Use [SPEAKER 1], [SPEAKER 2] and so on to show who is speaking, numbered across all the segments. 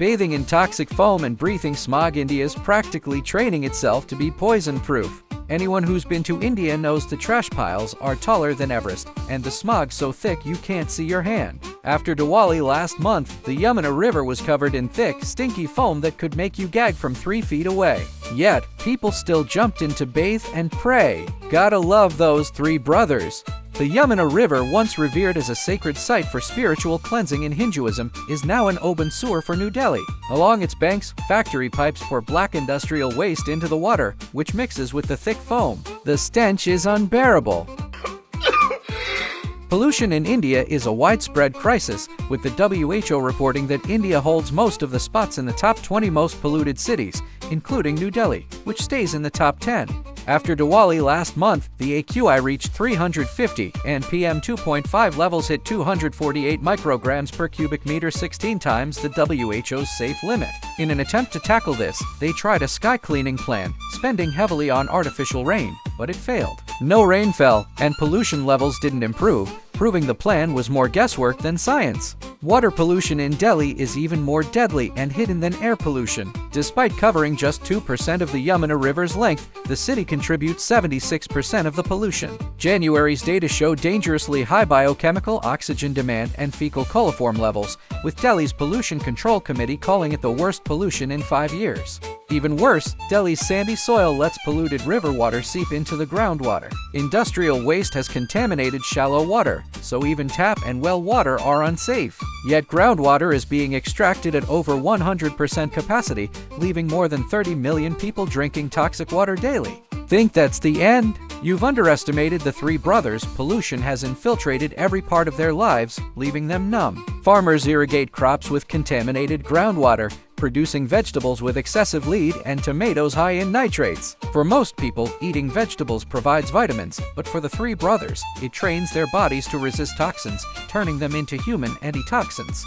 [SPEAKER 1] Bathing in toxic foam and breathing smog. India is practically training itself to be poison-proof. Anyone who's been to India knows the trash piles are taller than Everest, and the smog so thick you can't see your hand. After Diwali last month, the Yamuna River was covered in thick, stinky foam that could make you gag from 3 feet away. Yet, people still jumped in to bathe and pray. Gotta love those three brothers. The Yamuna River, once revered as a sacred site for spiritual cleansing in Hinduism, is now an open sewer for New Delhi. Along its banks, factory pipes pour black industrial waste into the water, which mixes with the thick foam. The stench is unbearable. Pollution in India is a widespread crisis, with the WHO reporting that India holds most of the spots in the top 20 most polluted cities, including New Delhi, which stays in the top 10. After Diwali last month, the AQI reached 350 and PM 2.5 levels hit 248 micrograms per cubic meter, 16 times the WHO's safe limit. In an attempt to tackle this, they tried a sky cleaning plan, spending heavily on artificial rain, but it failed. No rain fell, and pollution levels didn't improve, proving the plan was more guesswork than science. Water pollution in Delhi is even more deadly and hidden than air pollution. Despite covering just 2% of the Yamuna River's length, the city contributes 76% of the pollution. January's data show dangerously high biochemical oxygen demand and fecal coliform levels, with Delhi's Pollution Control Committee calling it the worst pollution in 5 years. Even worse, Delhi's sandy soil lets polluted river water seep into the groundwater. Industrial waste has contaminated shallow water, so even tap and well water are unsafe. Yet groundwater is being extracted at over 100% capacity, leaving more than 30 million people drinking toxic water daily. Think that's the end? You've underestimated the three brothers. Pollution has infiltrated every part of their lives, leaving them numb. Farmers irrigate crops with contaminated groundwater, producing vegetables with excessive lead and tomatoes high in nitrates. For most people, eating vegetables provides vitamins, but for the three brothers, it trains their bodies to resist toxins, turning them into human antitoxins.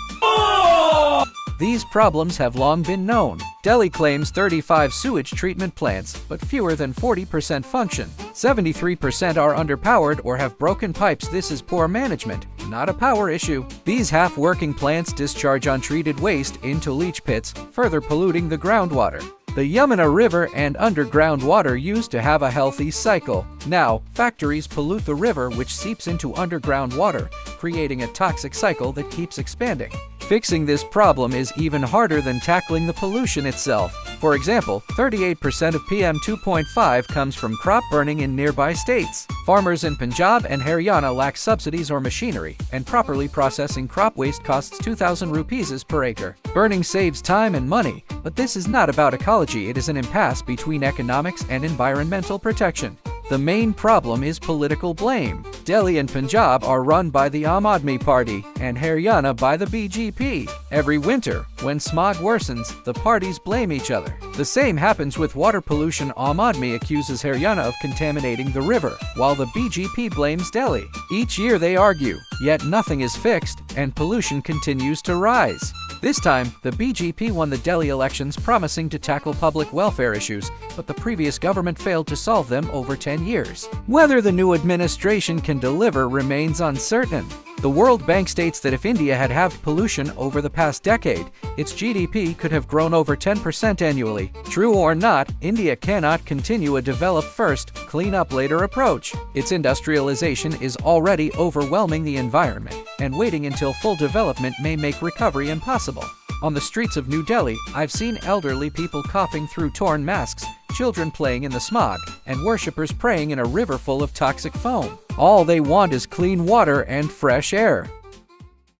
[SPEAKER 1] These problems have long been known. Delhi claims 35 sewage treatment plants, but fewer than 40% function. 73% are underpowered or have broken pipes. This is poor management, not a power issue. These half-working plants discharge untreated waste into leach pits, further polluting the groundwater. The Yamuna River and underground water used to have a healthy cycle. Now, factories pollute the river, which seeps into underground water, creating a toxic cycle that keeps expanding. Fixing this problem is even harder than tackling the pollution itself. For example, 38% of PM 2.5 comes from crop burning in nearby states. Farmers in Punjab and Haryana lack subsidies or machinery, and properly processing crop waste costs 2,000 rupees per acre. Burning saves time and money, but this is not about ecology. It is an impasse between economics and environmental protection. The main problem is political blame. Delhi and Punjab are run by the Aam Aadmi Party and Haryana by the BJP. Every winter, when smog worsens, the parties blame each other. The same happens with water pollution. Aam Aadmi accuses Haryana of contaminating the river, while the BJP blames Delhi. Each year they argue, yet nothing is fixed, and pollution continues to rise. This time, the BJP won the Delhi elections, promising to tackle public welfare issues, but the previous government failed to solve them over 10 years. Whether the new administration can deliver remains uncertain. The World Bank states that if India had halved pollution over the past decade, its GDP could have grown over 10% annually. True or not, India cannot continue a develop first, clean up later approach. Its industrialization is already overwhelming the environment, and waiting until full development may make recovery impossible. On the streets of New Delhi, I've seen elderly people coughing through torn masks, children playing in the smog, and worshippers praying in a river full of toxic foam. All they want is clean water and fresh air.